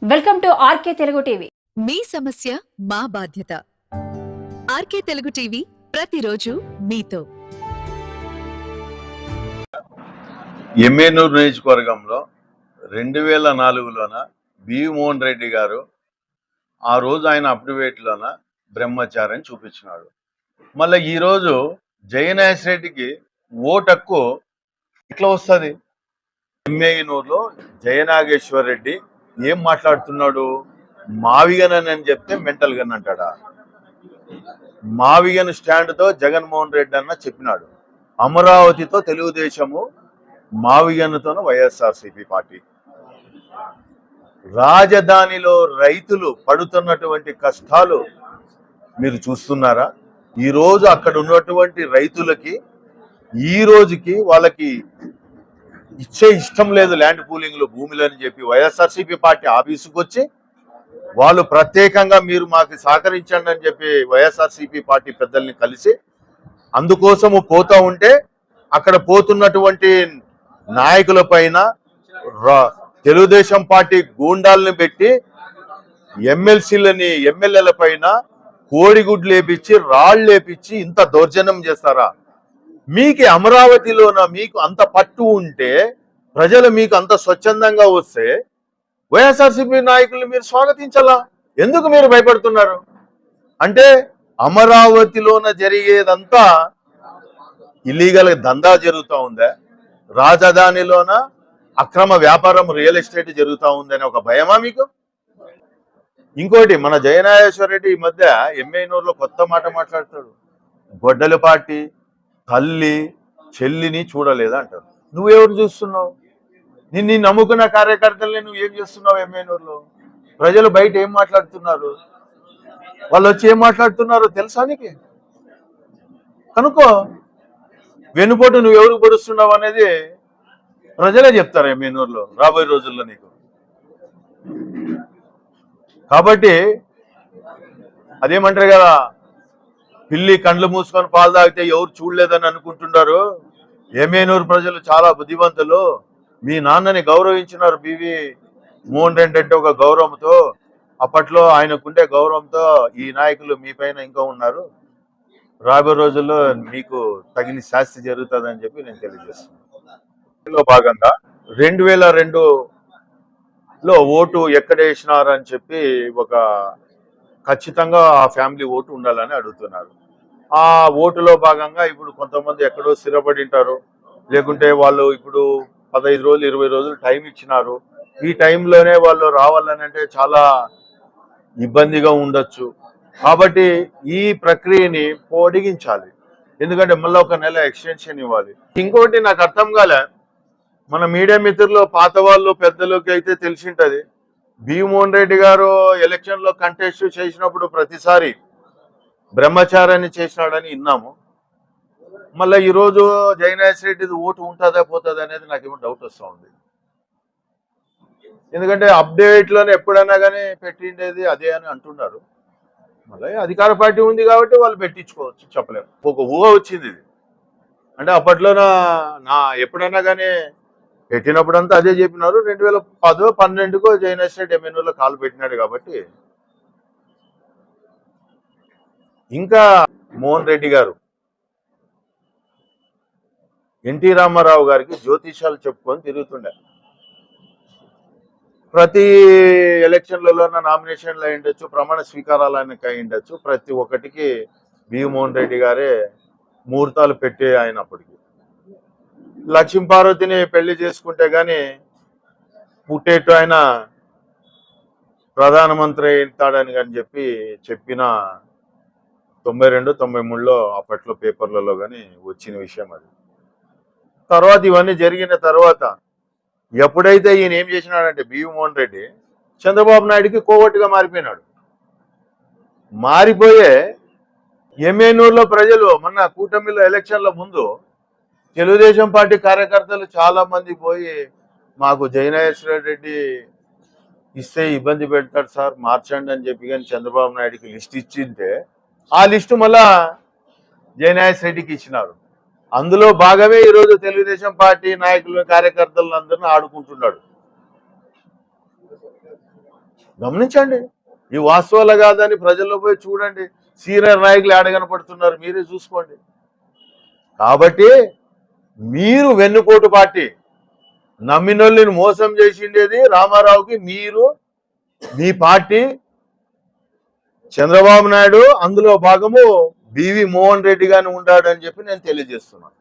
Welcome to RK Telugu TV. మీ సమస్య మా బాధ్యత. ఆర్కే తెలుగు టీవీ ప్రతిరోజు మీతో. ఎమ్మెనూరు నియోజకవర్గంలో 2004లోన బివి మోహన్ రెడ్డి గారు ఆ రోజు ఆయన అప్డేట్లోన బ్రహ్మచారిని చూపించినాడు. మళ్ళీ ఈరోజు జయనాయస్ రెడ్డికి ఓటు హక్కు ఎట్లా వస్తుంది? ఎమ్మెనూరులో జయనాగేశ్వర్ రెడ్డి ఏం మాట్లాడుతున్నాడు? మావిగన్ అని చెప్తే మెంటల్ గన్ అంటాడా? మావిగన్ స్టాండ్తో జగన్మోహన్ రెడ్డి అన్న చెప్పినాడు. అమరావతితో తెలుగుదేశము, మావిగన్తోనూ వైఎస్ఆర్సీపీ పార్టీ. రాజధానిలో రైతులు పడుతున్నటువంటి కష్టాలు మీరు చూస్తున్నారా? ఈరోజు అక్కడ ఉన్నటువంటి రైతులకి ఈ రోజుకి వాళ్ళకి ఇచ్చే ఇష్టం లేదు ల్యాండ్ పూలింగ్లో భూములు అని చెప్పి వైఎస్ఆర్సీపీ పార్టీ ఆఫీసుకు వచ్చి వాళ్ళు ప్రత్యేకంగా మీరు మాకు సహకరించండి అని చెప్పి వైఎస్ఆర్సీపీ పార్టీ పెద్దల్ని కలిసి అందుకోసము పోతా ఉంటే అక్కడ పోతున్నటువంటి నాయకుల పైన తెలుగుదేశం పార్టీ గూండాలను పెట్టి ఎమ్మెల్యేల పైన కోడిగుడ్లు లేపించి రాళ్ళు లేపించి ఇంత దౌర్జన్యం చేస్తారా? మీకు అమరావతిలోన మీకు అంత పట్టు ఉంటే ప్రజలు మీకు అంత స్వచ్ఛందంగా వస్తే వైఎస్ఆర్సీపీ నాయకులు మీరు స్వాగతించాలా? ఎందుకు మీరు భయపడుతున్నారు? అంటే అమరావతిలోన జరిగేదంతా ఇల్లీగల్ దందా జరుగుతూ ఉందా? రాజధానిలోన అక్రమ వ్యాపారం రియల్ ఎస్టేట్ జరుగుతూ ఉందని ఒక భయమా మీకు? ఇంకోటి, మన జయనాగేశ్వర రెడ్డి ఈ మధ్య ఎమ్మెనూరులో కొత్త మాట మాట్లాడతాడు. గొడ్డల పార్టీ తల్లి చెల్లిని చూడలేదా అంటారు. నువ్వెవరు చూస్తున్నావు? నిన్ను నమ్ముకున్న కార్యకర్తల్ని నువ్వు ఏం చేస్తున్నావు? ఎమ్మెనూరులో ప్రజలు బయట ఏం మాట్లాడుతున్నారు? వాళ్ళు వచ్చి ఏం మాట్లాడుతున్నారో తెలుసా నీకు? కనుక్కో. వెనుపోటు నువ్వు ఎవరికి పొడుస్తున్నావు అనేది ప్రజలే చెప్తారు ఎమ్మెనూరులో రాబోయే రోజుల్లో నీకు. కాబట్టి అదేమంటారు కదా, పిల్లి కండ్లు మూసుకొని పాలు తాగితే ఎవరు చూడలేదని అనుకుంటున్నారు. ఎమ్మెనూరు ప్రజలు చాలా బుద్ధివంతులు. మీ నాన్నని గౌరవించినారు బివి మోహన్ రెడ్డి అంటే ఒక గౌరవంతో. అప్పట్లో ఆయనకుండే గౌరవంతో ఈ నాయకులు మీ పైన ఇంకా ఉన్నారు. రాబోయే రోజుల్లో మీకు తగిన శాస్తి జరుగుతుందని చెప్పి నేను తెలియజేస్తున్నాను. భాగంగా 2002లో ఓటు ఎక్కడ వేసినారని చెప్పి ఒక ఖచ్చితంగా ఆ ఫ్యామిలీ ఓటు ఉండాలని అడుగుతున్నారు. ఆ ఓటులో భాగంగా ఇప్పుడు కొంతమంది ఎక్కడో స్థిరపడి ఉంటారు, లేకుంటే వాళ్ళు ఇప్పుడు 15 రోజులు 20 రోజులు టైం ఇచ్చినారు. ఈ టైంలోనే వాళ్ళు రావాలని అంటే చాలా ఇబ్బందిగా ఉండొచ్చు. కాబట్టి ఈ ప్రక్రియని పొడిగించాలి. ఎందుకంటే మళ్ళీ ఒక నెల ఎక్స్టెన్షన్ ఇవ్వాలి. ఇంకోటి నాకు అర్థం కాలే, మన మీడియా మిత్రులు పాత వాళ్ళు పెద్దలకి అయితే తెలిసి ఉంటుంది. బివి మోహన్ రెడ్డి గారు ఎలక్షన్లో కంటెస్ట్ చేసినప్పుడు ప్రతిసారి బ్రహ్మచారాన్ని చేసినాడని విన్నాము. మళ్ళీ ఈరోజు జయనాయస్ రెడ్డిది ఓటు ఉంటుందా పోతుందా అనేది నాకేమో డౌట్ వస్తూ ఉంది. ఎందుకంటే అప్డేట్లోనే ఎప్పుడైనా కానీ పెట్టిండేది అదే అని అంటున్నారు. మళ్ళీ అధికార పార్టీ ఉంది కాబట్టి వాళ్ళు పెట్టించుకోవచ్చు, చెప్పలేము. ఒక ఊహ వచ్చింది ఇది. అంటే అప్పట్లోన ఎప్పుడైనా కానీ పెట్టినప్పుడంతా అదే చెప్పినారు. 2010-12కో జయనాయస్ రెడ్డి ఎమ్మెనూరులో కాలు పెట్టినాడు. కాబట్టి ఇంకా మోహన్ రెడ్డి గారు ఎన్టీ రామారావు గారికి జ్యోతిషాలు చెప్పుకొని తిరుగుతుండే. ప్రతి ఎలక్షన్లలోన నామినేషన్లు అయి ఉండొచ్చు, ప్రమాణ స్వీకారాలకి అయి ఉండొచ్చు, ప్రతి ఒక్కటికి బివి మోహన్ రెడ్డి గారే ముహూర్తాలు పెట్టే అయినప్పటికీ లక్ష్మీపార్వతిని పెళ్లి చేసుకుంటే గాని పుట్టేట్టు ఆయన ప్రధానమంత్రి అవుతాడని కానీ చెప్పిన 92-93లో అప్పట్లో పేపర్లలో కానీ వచ్చిన విషయం అది. తర్వాత ఇవన్నీ జరిగిన తర్వాత ఎప్పుడైతే ఈయన ఏం చేసినాడంటే బివి మోహన్ రెడ్డి చంద్రబాబు నాయుడికి కోవట్టుగా మారిపోయినాడు. మారిపోయే ఎమ్మెనూరులో ప్రజలు మొన్న కూటమిలో ఎలక్షన్ల ముందు తెలుగుదేశం పార్టీ కార్యకర్తలు చాలా మంది పోయి మాకు జయనాగేశ్వర రెడ్డి ఇస్తే ఇబ్బంది పెడతాడు సార్, మార్చండి అని చెప్పి కానీ చంద్రబాబు నాయుడికి లిస్ట్ ఇచ్చింటే ఆ లిస్టు మళ్ళా జయనాగేశ్వర రెడ్డికి ఇచ్చినారు. అందులో భాగమే ఈరోజు తెలుగుదేశం పార్టీ నాయకులు కార్యకర్తలను అందరినీ ఆడుకుంటున్నాడు. గమనించండి, ఈ వాస్తవాలు కాదని ప్రజల్లో పోయి చూడండి. సీనియర్ నాయకులు ఏడ కనపడుతున్నారు మీరే చూసుకోండి. కాబట్టి మీరు వెన్నుపోటు పార్టీ, నమ్మినోళ్ళని మోసం చేసిండేది రామారావుకి మీరు, మీ పార్టీ, చంద్రబాబు నాయుడు అందులో భాగము బివి మోహన్ రెడ్డి గాని ఉన్నాడని చెప్పి నేను తెలియజేస్తున్నాను.